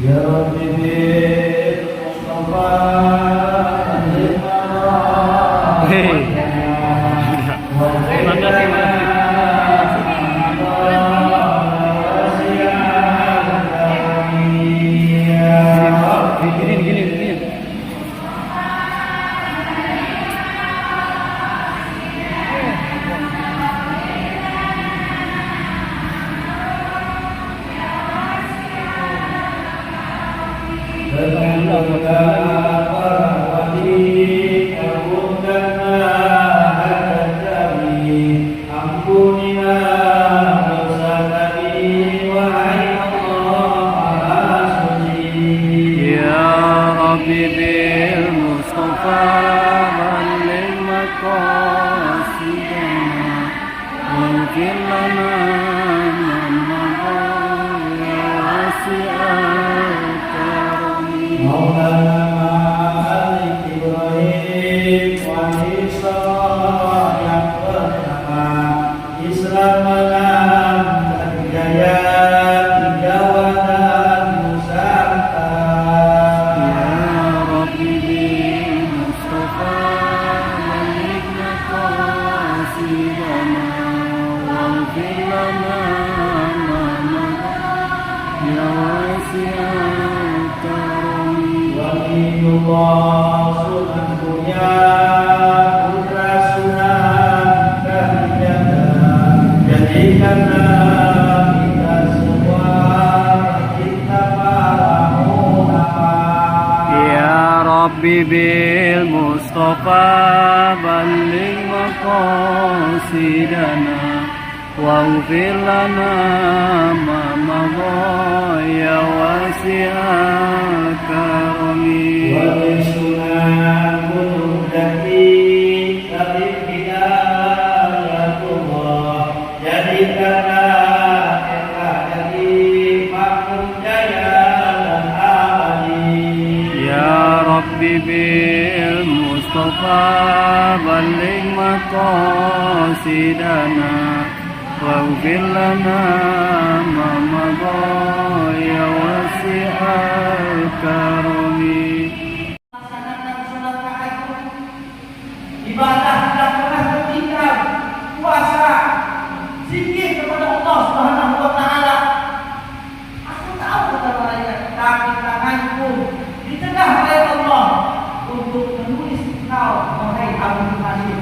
Rabbi bil Mustafa bil Mustafa balligh maqasidana waghfir lana ma madha ya wasi'al karami wa sunan mudati tabib hidayatullah jadikanlah jadi makum jaya dan abadi ya Rabbi bil Mustafa balligh maqasidana waghfir lana ma madha ya wasi'al karami. Ibadah tidak pernah tertinggal, puasa, zikir kepada Allah Subhanahu wa taala. Aku tahu kata malaikat, tapi tanganku dicegah oleh Allah untuk menulis engkau wahai Abu Hasyim.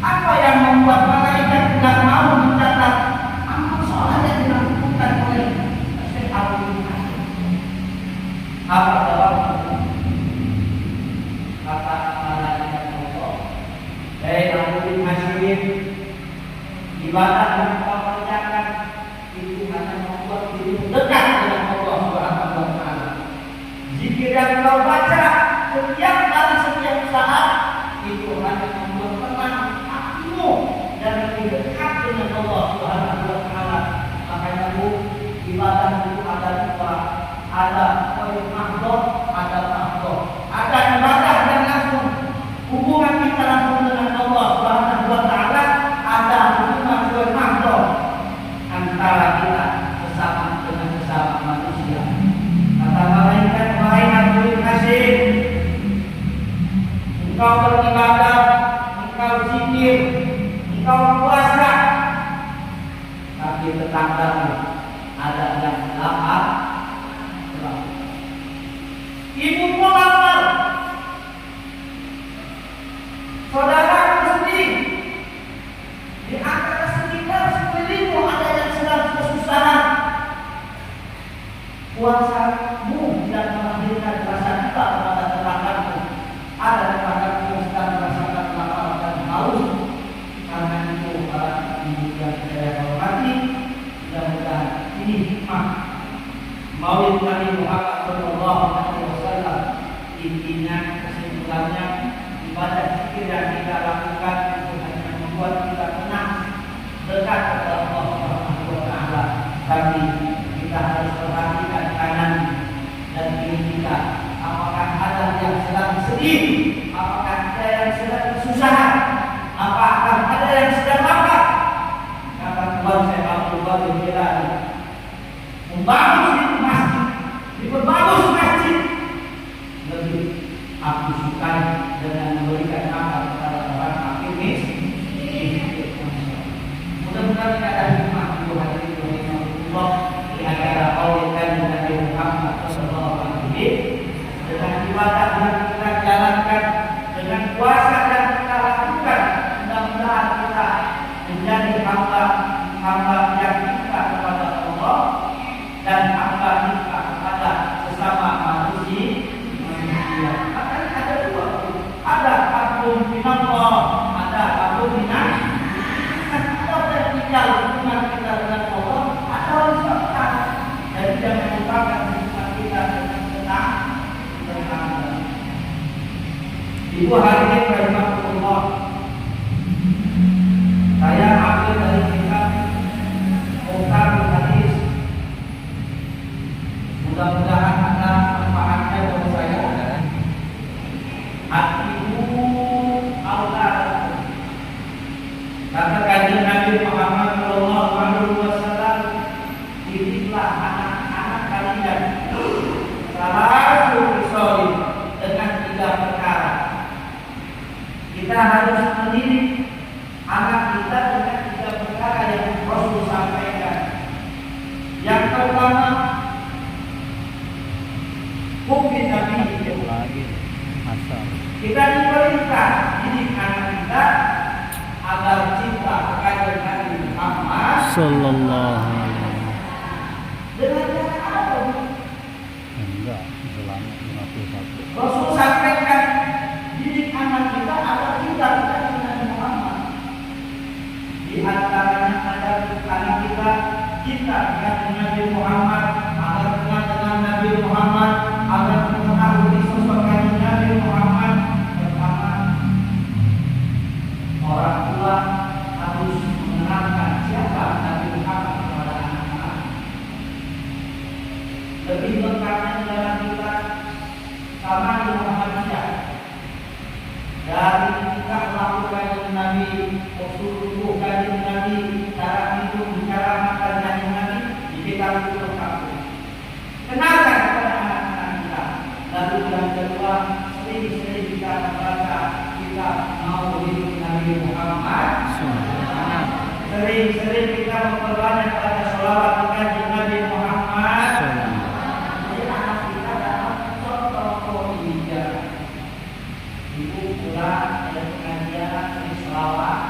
Apa yang membuat malaikat tidak mau mencatat amal sholat yang dilakukan oleh Syekh Abu Hasyim? Apa jawabnya? Kata malaikat Allah, hei Abu Hasyim, ibadah yang kau kerjakan itu hanya membuat dirimu dekat dengan Allah Subhanahu wa taala. Zikir yang kau baca setiap kali setiap saat itu hanya membuat tenang hatimu dan lebih dekat dengan Allah Subhanahu wa taala. Makanya ibadah itu ada dua, ada mahdoh, ada mahdoh. Ada ibadah dan langsung hubungan kita langsung dengan Allah Subhanahu wa taala, ada hubungan mahdoh antara kita sesama dengan sesama manusia. Kata malaikat, wahai Abu Hasyim, engkau beribadah, engkau zikir, engkau puasa, tapi tetanggamu ada yang lapar. Ibumu lapar, saudaramu sedih, di antara sekitar sekelilingmu ada yang sedang kesusahan. Puasamu tidak melahirkan rasa duka kepada tetanggamu. Ada tetanggamu yang sedang merasakan lapar dan haus. Karena itu para ibu yang saya hormati, mudah-mudahan ini hikmah Maulid Nabi Muhammad sallallahu alaihi wasallam. Intinya, kesimpulannya, ibadah zikir yang kita lakukan itu hanya membuat kita tenang, dekat kepada Allah Subhanahu wa taala. Tapi kita harus perhatikan kanan dan kiri kita. Apakah ada yang sedang sedih? Apakah ada yang sedang kesusahan? Apakah ada yang sedang lapar? Kata Tuhan saya Abdul Qadir Jilani, membangun masjid minallah, ada kabul minan. Kalau tinggal hubungan kita dengan Allah, ada usaha. Jadi jangan lupakan hubungan kita dengan tenang. Ibu hadirin rahimahullah, saya ambil dari kitab Muqarrar Hadis. Mudah-mudahan ada manfaatnya buat saya. Hatimu Allah. Kata kanjeng Nabi Muhammad sallallahu alaihi wasallam, didiklah anak-anak kalian salah satu dengan 3 perkara. Kita harus mendidik anak kita dengan 3 perkara yang Rasul sampaikan. Yang pertama, hukum Nabi itu lagi asal. Kita diperintah didik anak kita agar cinta kepada Nabi Muhammad sallallahu alaihi wasallam. Dengan cara apa? Enggak, selama 51. Rasul sampaikan didik anak kita agar cinta kepada Nabi Muhammad. Di antaranya ada anak kita cinta dengan Nabi Muhammad, agar kenal dengan Nabi Muhammad, agar mengetahui sosok Nabi Muhammad. Pertama, orang tua harus mengenalkan siapa Nabi Muhammad kepada anak-anak. Lebih lengkapnya dalam kita sama di Muhammadiyah. Dari kita melakukan Nabi, usul kajian Nabi, cara hidup, cara makan Nabi, kita itu lengkap. Kenalkan kepada anak-anak kita. Lalu yang kedua, sering-sering kita membaca kita mau hidup Nabi Muhammad. Sering-sering kita memperbanyak pada sholawat kepada Nabi Muhammad. Jadi anak kita dalam contoh hijab. Ibu pulang dari pengajian dari sholawat,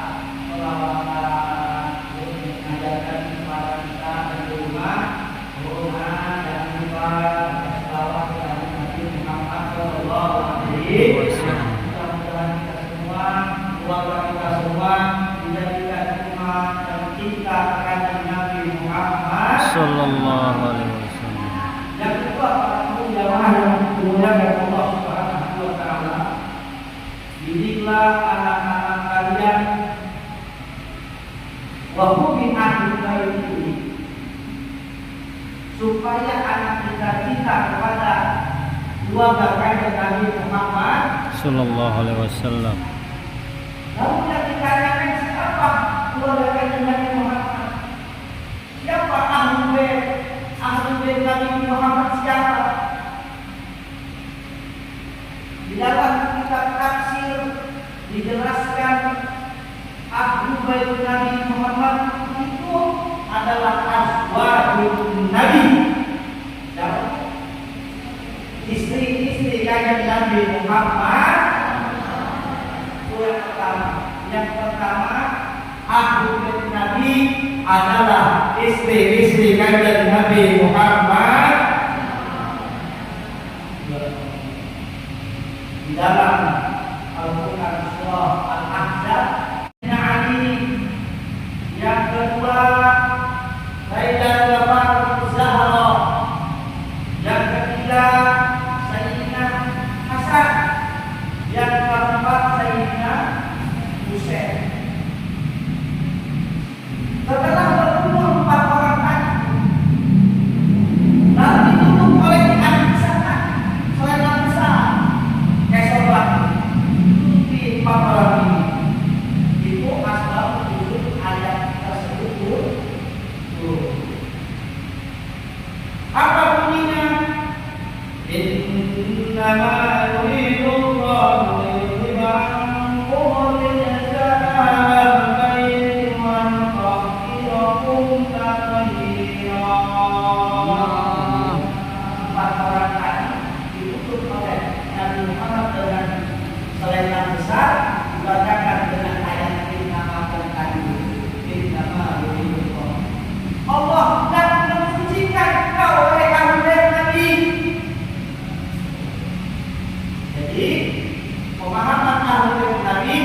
mengajarkan kepada kita di rumah. Jangan lupa sholawat kepada Nabi Muhammad sallallahu alaihi wasallam. Mudah-mudahan kita semua, keluarga kita semua dijadikan umat yang cinta kepada Nabi Muhammad sallallahu alaihi wasallam. Yang kedua, para jamaah yang dimuliakan Allah Subhanahu wa taala, didiklah anak-anak kalian wa hum min ahli bait, supaya anak kita cinta kepada keluarga kanjeng Nabi Muhammad sallallahu alaihi wasallam. Lalu yang ditanyakan siapa keluarga kanjeng Nabi Muhammad? Siapa ahli bait Nabi Muhammad siapa? Di dalam kitab tafsir dijelaskan ahli bait Nabi Muhammad itu adalah azwajun Nabi, istri-istri kanjeng Nabi Muhammad. Itu yang pertama. Yang pertama, ahli bait Nabi adalah istri-istri kanjeng Nabi Muhammad. Di dalam Al-Quran surah Al-Ahzab, yang kedua Sayyidatul Fatimah Zahra, yang ketiga Sayyidina Hasan, yang keempat Sayyidina Husain. Setelah berkumpul 4 orang tadi, lalu ditutup oleh anak sana, selendang besar, kesobat di 4 orang ini. Itu asal usul ayat tersebut. Apa bunyinya? Innama yuridullahu liyudhiba ankum rijal baiti wa yutahhirakum tatheera. 4 orang tadi ditutup oleh Nabi Muhammad dengan selendang besar, dibacakan dengan ayat innama tadi. Innama yuridullahu, Allah dan mensucikan kau oleh ahli Nabi. Jadi pemahaman ahli Nabi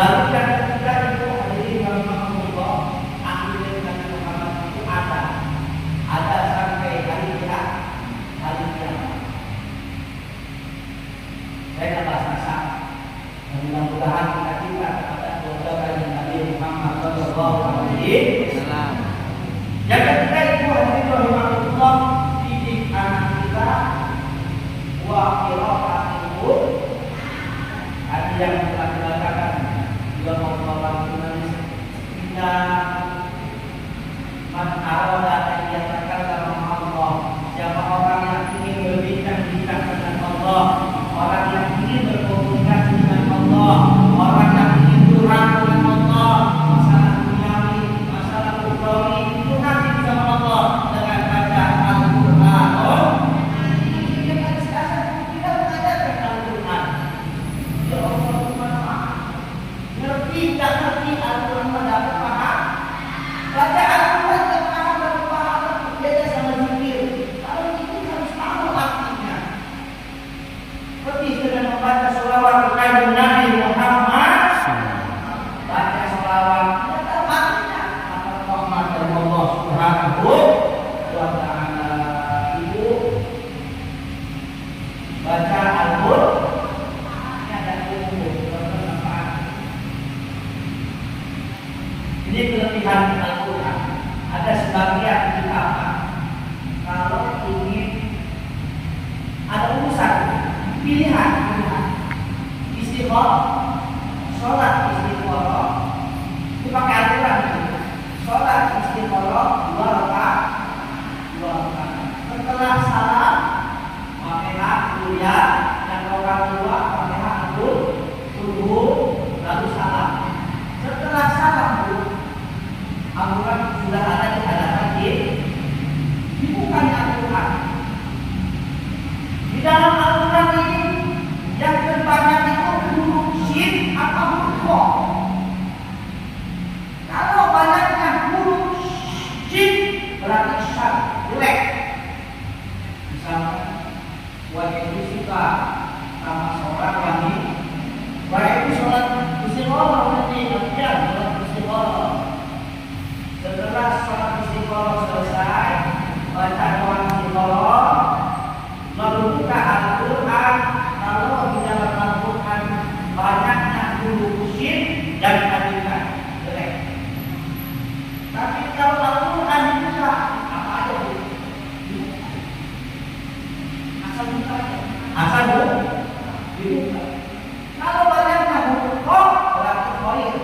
Lalu yang ketiga itu hadirin rahimahumullah, akhirnya Nabi Muhammad itu ada sampai hari kiamat. Saya tidak bahasa. Mudah-mudahan kita kepada keluarga Nabi Muhammad Sallallahu Alaihi Wasallam. Yang ketiga itu hadirin rahimahumullah, didik anak kita wa qira'atul Qur'an yang telah dikatakan juga Allah tulis kita man arada an yatakallama Allah, siapa orang yang ingin berbincang-bincang dengan Allah, orang yang ingin berkomunikasi dengan Allah, orang yang ingin curhat dengan Allah, masalah duniawi, masalah ukhrawi, itu nanti sama Allah dengan baca Al-Qur'an. Tidak ngerti Al-Quran mendapat paham. Baca Al-Quran yang paham dan paham berbeda sama zikir. Kalau itu harus tahu artinya. Seperti dengan membaca sholawat kepada Nabi Muhammad. Baca sholawat tidak tahu artinya. Maka rahmat dari Allah Subhanahu wa Ta'ala. Itu baca Al-Quran. Ini kelebihan Al-Quran. Ada sebagian kita kalau ingin ada urusan pilihan istikharah, sholat istikharah, itu pakai Al-Quran. Sholat istikharah 2 rakaat. Setelah salam Fatihah kuliah dan rakaat kedua Fatihah dulu lalu salam. Setelah salam Al-Quran sudah ada di hadapan dibukannya Al-Quran. Di dalam Al-Quran ini yang terbanyak itu huruf syin atau huruf kha. Kalau banyaknya huruf syin berarti syad, jelek. Misalnya, wajib suka sama seorang wanita, wajib sholat istikharah nanti sholat istikharah. Setelah sholat istikharah selesai, baca doa istikharah, lalu buka Al-Quran. Kalau di dalam Al-Quran banyaknya huruf syin dan alifan, jelek. Tapi kalau Al-Quran dibuka, apa aja asal buka aja, asal dibuka. Kalau banyaknya huruf kha, berarti khair,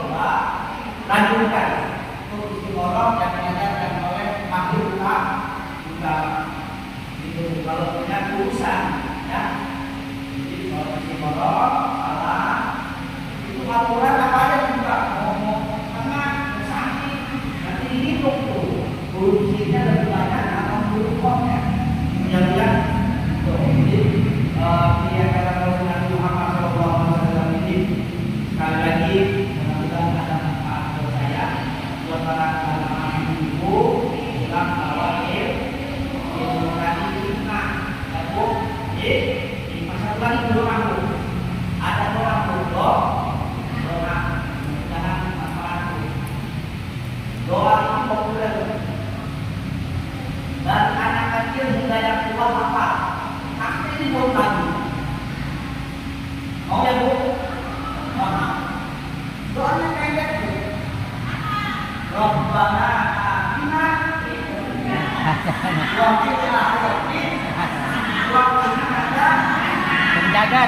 lanjutkan. Orang yang diajarkan oleh makhluk juga itu kalau punya urusan ya. Jadi kalau istiqoroh salah itu Al-Quran apa aja juga ngomong tengah bersangki nanti dihitung tuh huruf syinya lebih banyak atau huruf khanya kemudian jadi dia kata Nabi Muhammad SAW ini sekali lagi mudah-mudahan ada manfaat buat saya, buat para ibu dalam awalnya ilmu tadi kita aku di masa lagi belum aku ada orang berdoa mudah-mudahan manfaat doa itu populer dan anak kecil hingga yang tua apa tapi ini belum lagi mau ya bu doanya pendek bu Rabbana atina wa qina adzabannar. Penjaga